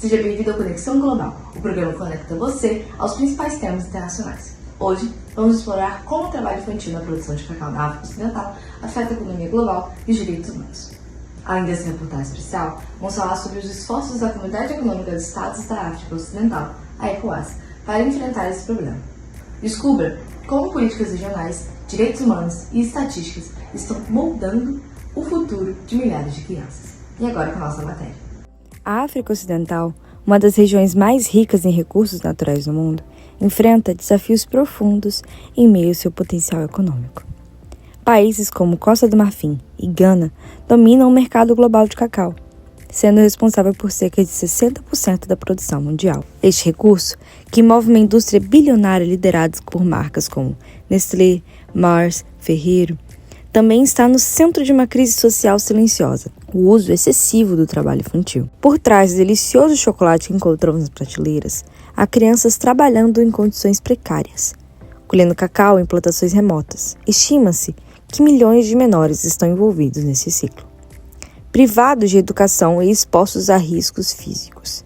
Seja bem-vindo ao Conexão Global, o programa que conecta você aos principais temas internacionais. Hoje, vamos explorar como o trabalho infantil na produção de cacau na África Ocidental afeta a economia global e os direitos humanos. Além dessa reportagem especial, vamos falar sobre os esforços da Comunidade Econômica dos Estados da África Ocidental, a ECOWAS, para enfrentar esse problema. Descubra como políticas regionais, direitos humanos e estatísticas estão moldando o futuro de milhares de crianças. E agora com a nossa matéria. A África Ocidental, uma das regiões mais ricas em recursos naturais do mundo, enfrenta desafios profundos em meio ao seu potencial econômico. Países como Costa do Marfim e Gana dominam o mercado global de cacau, sendo responsável por cerca de 60% da produção mundial. Este recurso, que move uma indústria bilionária liderada por marcas como Nestlé, Mars, Ferrero, também está no centro de uma crise social silenciosa, o uso excessivo do trabalho infantil. Por trás do delicioso chocolate que encontramos nas prateleiras, há crianças trabalhando em condições precárias, colhendo cacau em plantações remotas. Estima-se que milhões de menores estão envolvidos nesse ciclo, privados de educação e expostos a riscos físicos.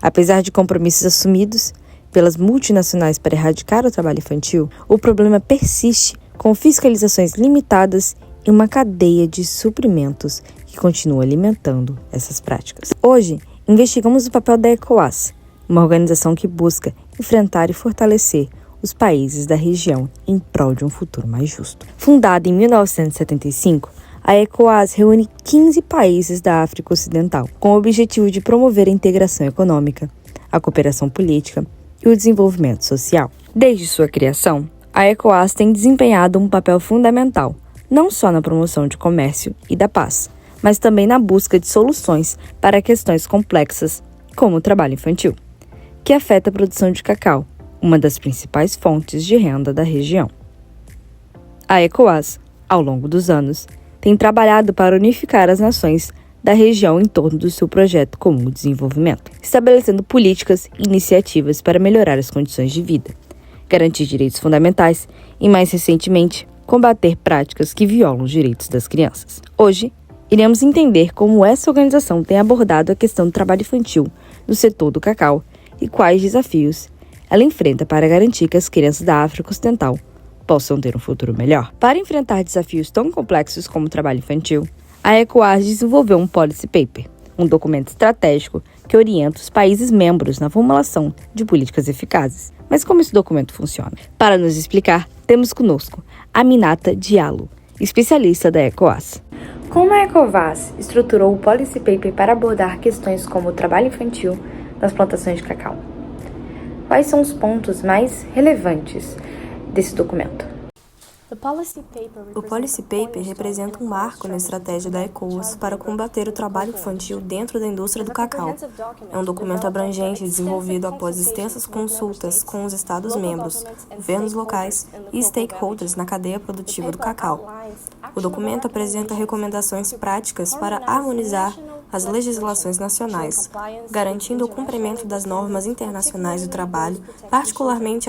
Apesar de compromissos assumidos pelas multinacionais para erradicar o trabalho infantil, o problema persiste com fiscalizações limitadas e uma cadeia de suprimentos que continua alimentando essas práticas. Hoje, investigamos o papel da ECOWAS, uma organização que busca enfrentar e fortalecer os países da região em prol de um futuro mais justo. Fundada em 1975, a ECOWAS reúne 15 países da África Ocidental, com o objetivo de promover a integração econômica, a cooperação política e o desenvolvimento social. Desde sua criação, a ECOWAS tem desempenhado um papel fundamental, não só na promoção de comércio e da paz, mas também na busca de soluções para questões complexas, como o trabalho infantil, que afeta a produção de cacau, uma das principais fontes de renda da região. A ECOWAS, ao longo dos anos, tem trabalhado para unificar as nações da região em torno do seu projeto comum de desenvolvimento, estabelecendo políticas e iniciativas para melhorar as condições de vida, garantir direitos fundamentais e, mais recentemente, combater práticas que violam os direitos das crianças. Hoje, iremos entender como essa organização tem abordado a questão do trabalho infantil no setor do cacau e quais desafios ela enfrenta para garantir que as crianças da África Ocidental possam ter um futuro melhor. Para enfrentar desafios tão complexos como o trabalho infantil, a ECOWAS desenvolveu um Policy Paper, um documento estratégico que orienta os países membros na formulação de políticas eficazes. Mas como esse documento funciona? Para nos explicar, temos conosco Aminata Diallo, especialista da ECOWAS. Como a ECOWAS estruturou o Policy Paper para abordar questões como o trabalho infantil nas plantações de cacau? Quais são os pontos mais relevantes desse documento? O Policy Paper representa um marco na estratégia da ECOWAS para combater o trabalho infantil dentro da indústria do cacau. É um documento abrangente desenvolvido após extensas consultas com os Estados-membros, governos locais e stakeholders na cadeia produtiva do cacau. O documento apresenta recomendações práticas para harmonizar as legislações nacionais, garantindo o cumprimento das normas internacionais do trabalho, particularmente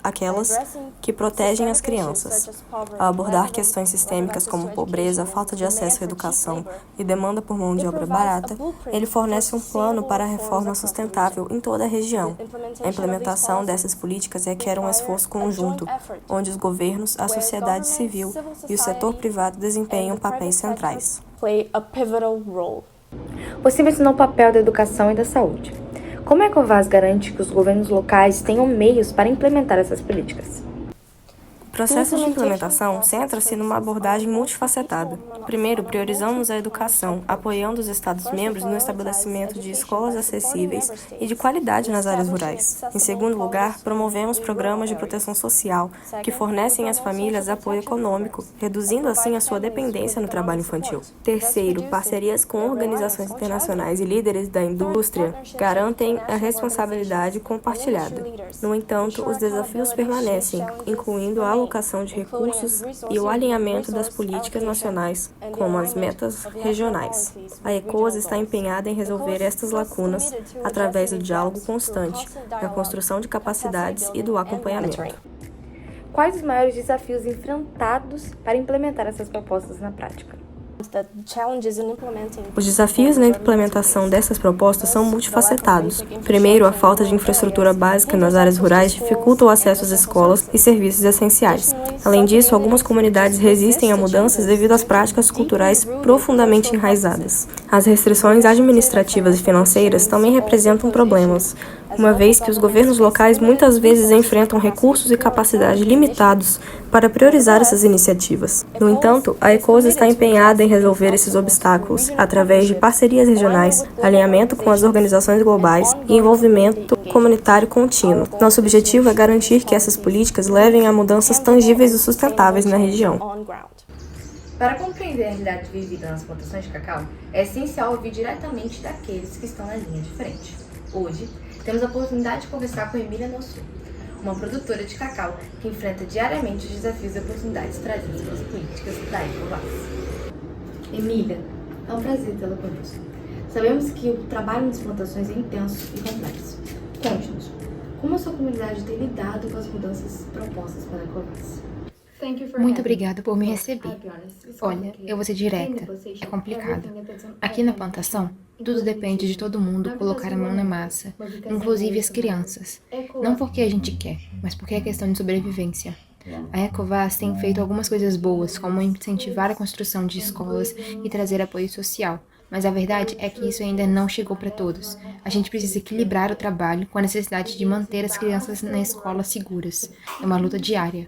aquelas que protegem as crianças. Ao abordar questões sistêmicas como pobreza, falta de acesso à educação e demanda por mão de obra barata, ele fornece um plano para a reforma sustentável em toda a região. A implementação dessas políticas requer um esforço conjunto, onde os governos, a sociedade civil e o setor privado desempenham papéis centrais. Você mencionou o papel da educação e da saúde. Como a ECOWAS garante que os governos locais tenham meios para implementar essas políticas? O processo de implementação centra-se numa abordagem multifacetada. Primeiro, priorizamos a educação, apoiando os Estados-membros no estabelecimento de escolas acessíveis e de qualidade nas áreas rurais. Em segundo lugar, promovemos programas de proteção social que fornecem às famílias apoio econômico, reduzindo assim a sua dependência no trabalho infantil. Terceiro, parcerias com organizações internacionais e líderes da indústria garantem a responsabilidade compartilhada. No entanto, os desafios permanecem, incluindo a alocação de recursos e o alinhamento das políticas nacionais com as metas regionais. A ECOWAS está empenhada em resolver estas lacunas através do diálogo constante, da construção de capacidades e do acompanhamento. Quais os maiores desafios enfrentados para implementar essas propostas na prática? Os desafios na implementação dessas propostas são multifacetados. Primeiro, a falta de infraestrutura básica nas áreas rurais dificulta o acesso às escolas e serviços essenciais. Além disso, algumas comunidades resistem a mudanças devido às práticas culturais profundamente enraizadas. As restrições administrativas e financeiras também representam problemas, uma vez que os governos locais muitas vezes enfrentam recursos e capacidade limitados para priorizar essas iniciativas. No entanto, a ECOWAS está empenhada em resolver esses obstáculos através de parcerias regionais, alinhamento com as organizações globais e envolvimento comunitário contínuo. Nosso objetivo é garantir que essas políticas levem a mudanças tangíveis e sustentáveis na região. Para compreender a realidade vivida nas plantações de cacau, é essencial ouvir diretamente daqueles que estão na linha de frente. Hoje, temos a oportunidade de conversar com Emília Nossu, uma produtora de cacau que enfrenta diariamente os desafios e oportunidades trazidos pelas políticas da ECOWAS. Emília, é um prazer tê-la conosco. Sabemos que o trabalho nas plantações é intenso e complexo. Conte-nos, como a sua comunidade tem lidado com as mudanças propostas pela ECOWAS? Muito obrigada por me receber. Olha, eu vou ser direta, é complicado. Aqui na plantação, tudo depende de todo mundo colocar a mão na massa, inclusive as crianças. Não porque a gente quer, mas porque é questão de sobrevivência. A ECOWAS tem feito algumas coisas boas, como incentivar a construção de escolas e trazer apoio social. Mas a verdade é que isso ainda não chegou para todos. A gente precisa equilibrar o trabalho com a necessidade de manter as crianças na escola seguras. É uma luta diária.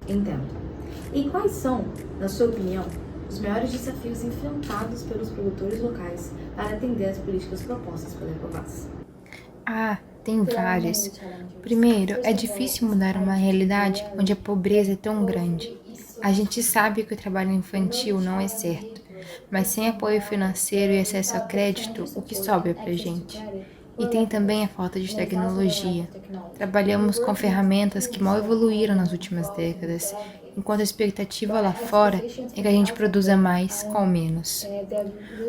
Entendo. E quais são, na sua opinião, os maiores desafios enfrentados pelos produtores locais para atender às políticas propostas pela ECOWAS? Tem vários. Primeiro, é difícil mudar uma realidade onde a pobreza é tão grande. A gente sabe que o trabalho infantil não é certo. Mas sem apoio financeiro e acesso a crédito, o que sobra pra gente? E tem também a falta de tecnologia. Trabalhamos com ferramentas que mal evoluíram nas últimas décadas, enquanto a expectativa lá fora é que a gente produza mais com menos.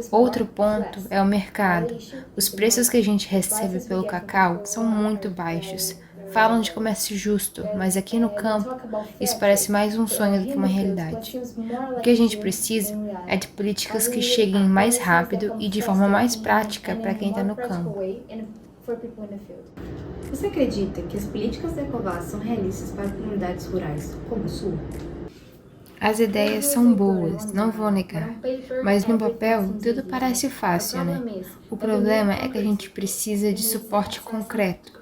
Outro ponto é o mercado. Os preços que a gente recebe pelo cacau são muito baixos. Falam de comércio justo, mas aqui no campo isso parece mais um sonho do que uma realidade. O que a gente precisa é de políticas que cheguem mais rápido e de forma mais prática para quem está no campo. Você acredita que as políticas da ECOWAS são realistas para comunidades rurais como a sua? As ideias são boas, não vou negar, mas no papel tudo parece fácil, né? O problema é que a gente precisa de suporte concreto,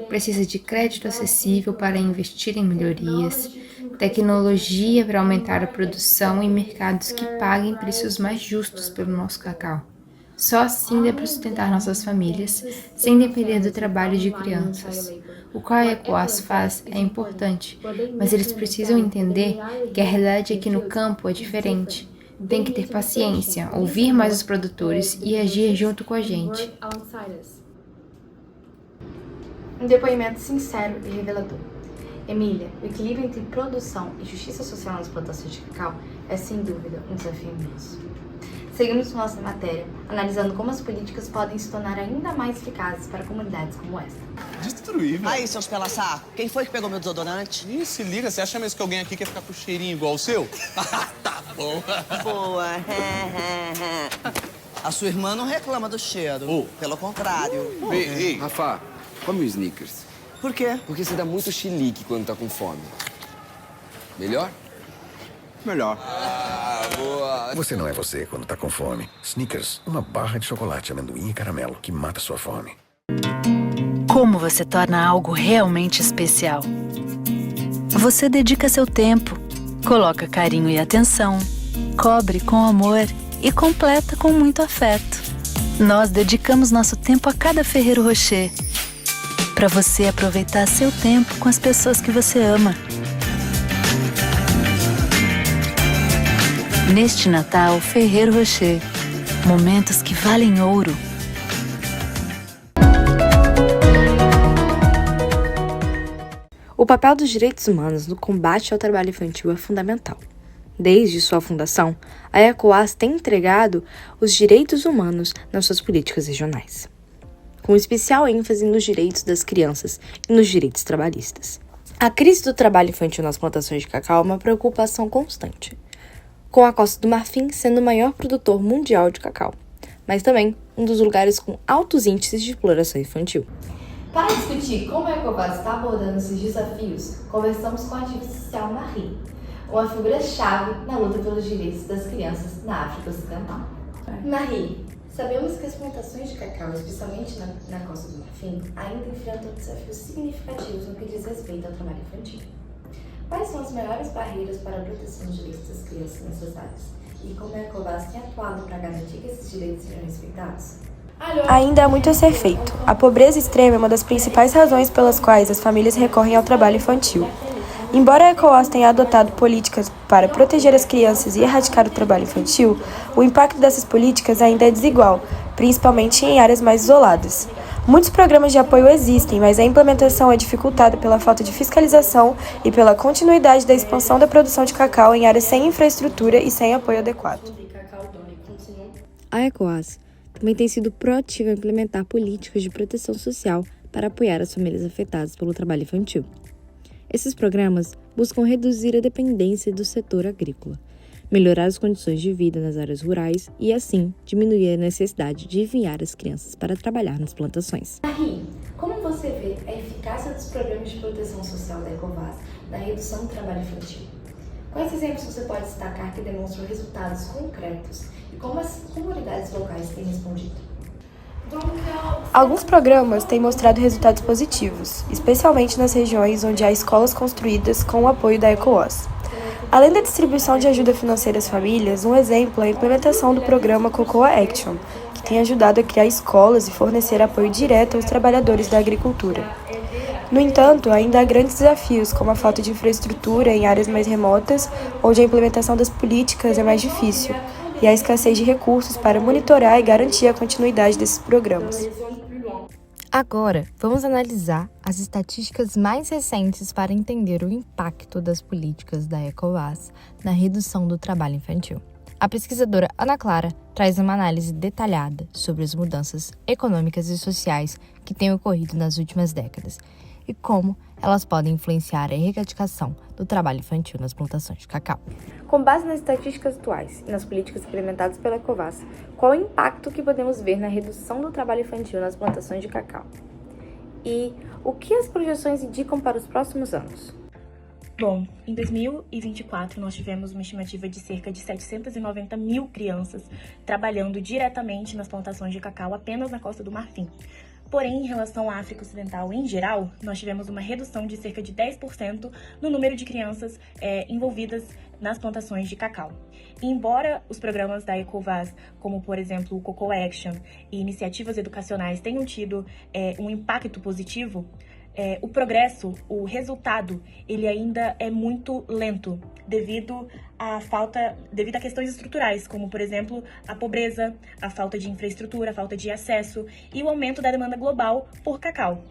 precisa de crédito acessível para investir em melhorias, tecnologia para aumentar a produção e mercados que paguem preços mais justos pelo nosso cacau. Só assim dá para sustentar nossas famílias, sem depender do trabalho de crianças. O que a ECOWAS faz é importante, mas eles precisam entender que a realidade aqui no campo é diferente. Tem que ter paciência, ouvir mais os produtores e agir junto com a gente. Um depoimento sincero e revelador. Emília, o equilíbrio entre produção e justiça social nas plantações de cacau é, sem dúvida, um desafio imenso. Seguimos com nossa matéria, analisando como as políticas podem se tornar ainda mais eficazes para comunidades como esta. Destruir, velho. Aí, seus pela-saco, quem foi que pegou meu desodorante? Ih, se liga, você acha mesmo que alguém aqui quer ficar com cheirinho igual o seu? Tá bom. Boa. A sua irmã não reclama do cheiro. Pelo contrário. Ei. Rafa, come um Snickers. Por quê? Porque você dá muito chilique quando tá com fome. Melhor? Melhor. Boa. Você não é você quando tá com fome. Snickers, uma barra de chocolate, amendoim e caramelo que mata sua fome. Como você torna algo realmente especial? Você dedica seu tempo, coloca carinho e atenção, cobre com amor e completa com muito afeto. Nós dedicamos nosso tempo a cada Ferrero Rocher, para você aproveitar seu tempo com as pessoas que você ama. Neste Natal, Ferrero Rocher. Momentos que valem ouro. O papel dos direitos humanos no combate ao trabalho infantil é fundamental. Desde sua fundação, a ECOWAS tem entregado os direitos humanos nas suas políticas regionais, com especial ênfase nos direitos das crianças e nos direitos trabalhistas. A crise do trabalho infantil nas plantações de cacau é uma preocupação constante. com a Costa do Marfim sendo o maior produtor mundial de cacau, mas também um dos lugares com altos índices de exploração infantil. Para discutir como a Ecovas está abordando esses desafios, conversamos com a ativista social Marie, uma figura-chave na luta pelos direitos das crianças na África Ocidental. Marie, sabemos que as plantações de cacau, especialmente na Costa do Marfim, ainda enfrentam desafios significativos no que diz respeito ao trabalho infantil. Quais são as maiores barreiras para a proteção dos direitos das crianças nessas áreas? E como a Ecovas tem atuado para garantir que esses direitos sejam respeitados? Ainda há muito a ser feito. A pobreza extrema é uma das principais razões pelas quais as famílias recorrem ao trabalho infantil. Embora a ECOWAS tenha adotado políticas para proteger as crianças e erradicar o trabalho infantil, o impacto dessas políticas ainda é desigual, principalmente em áreas mais isoladas. Muitos programas de apoio existem, mas a implementação é dificultada pela falta de fiscalização e pela continuidade da expansão da produção de cacau em áreas sem infraestrutura e sem apoio adequado. A ECOWAS também tem sido proativa em implementar políticas de proteção social para apoiar as famílias afetadas pelo trabalho infantil. Esses programas buscam reduzir a dependência do setor agrícola, melhorar as condições de vida nas áreas rurais e, assim, diminuir a necessidade de enviar as crianças para trabalhar nas plantações. Marie, como você vê a eficácia dos programas de proteção social da Ecovas na redução do trabalho infantil? Quais exemplos você pode destacar que demonstram resultados concretos e como as comunidades locais têm respondido? Alguns programas têm mostrado resultados positivos, especialmente nas regiões onde há escolas construídas com o apoio da ECOWAS. Além da distribuição de ajuda financeira às famílias, um exemplo é a implementação do programa Cocoa Action, que tem ajudado a criar escolas e fornecer apoio direto aos trabalhadores da agricultura. No entanto, ainda há grandes desafios, como a falta de infraestrutura em áreas mais remotas, onde a implementação das políticas é mais difícil, e a escassez de recursos para monitorar e garantir a continuidade desses programas. Agora, vamos analisar as estatísticas mais recentes para entender o impacto das políticas da ECOWAS na redução do trabalho infantil. A pesquisadora Ana Clara traz uma análise detalhada sobre as mudanças econômicas e sociais que têm ocorrido nas últimas décadas e como elas podem influenciar a erradicação do trabalho infantil nas plantações de cacau. Com base nas estatísticas atuais e nas políticas implementadas pela ECOWAS, qual é o impacto que podemos ver na redução do trabalho infantil nas plantações de cacau? E o que as projeções indicam para os próximos anos? Bom, em 2024 nós tivemos uma estimativa de cerca de 790 mil crianças trabalhando diretamente nas plantações de cacau apenas na Costa do Marfim. Porém, em relação à África Ocidental em geral, nós tivemos uma redução de cerca de 10% no número de crianças envolvidas nas plantações de cacau. E embora os programas da ECOWAS, como por exemplo o Cocoa Action e iniciativas educacionais tenham tido um impacto positivo, o progresso, o resultado, ele ainda é muito lento devido a questões estruturais, como por exemplo a pobreza, a falta de infraestrutura, a falta de acesso e o aumento da demanda global por cacau.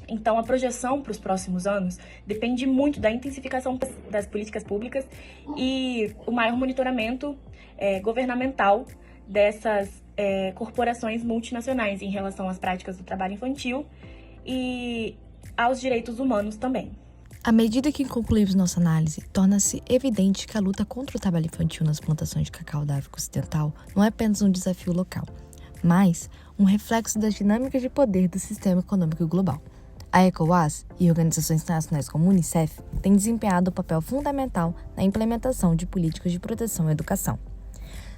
Então, a projeção para os próximos anos depende muito da intensificação das políticas públicas e o maior monitoramento governamental dessas corporações multinacionais em relação às práticas do trabalho infantil e aos direitos humanos também. À medida que concluímos nossa análise, torna-se evidente que a luta contra o trabalho infantil nas plantações de cacau da África Ocidental não é apenas um desafio local, mas um reflexo das dinâmicas de poder do sistema econômico global. A ECOWAS e organizações internacionais como o UNICEF têm desempenhado um papel fundamental na implementação de políticas de proteção e educação.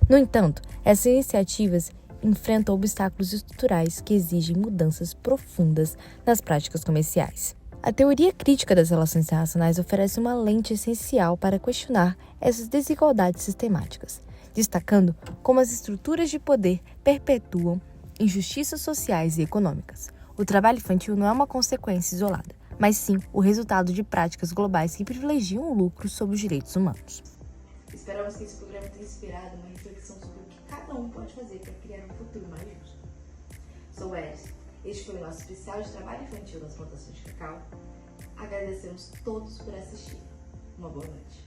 No entanto, essas iniciativas enfrentam obstáculos estruturais que exigem mudanças profundas nas práticas comerciais. A teoria crítica das relações internacionais oferece uma lente essencial para questionar essas desigualdades sistemáticas, destacando como as estruturas de poder perpetuam injustiças sociais e econômicas. O trabalho infantil não é uma consequência isolada, mas sim o resultado de práticas globais que privilegiam o lucro sobre os direitos humanos. Esperamos que esse programa tenha inspirado uma reflexão sobre o que cada um pode fazer para criar um futuro mais justo. Sou Eris. Este foi o nosso especial de trabalho infantil nas plantações de cacau. Agradecemos todos por assistir. Uma boa noite.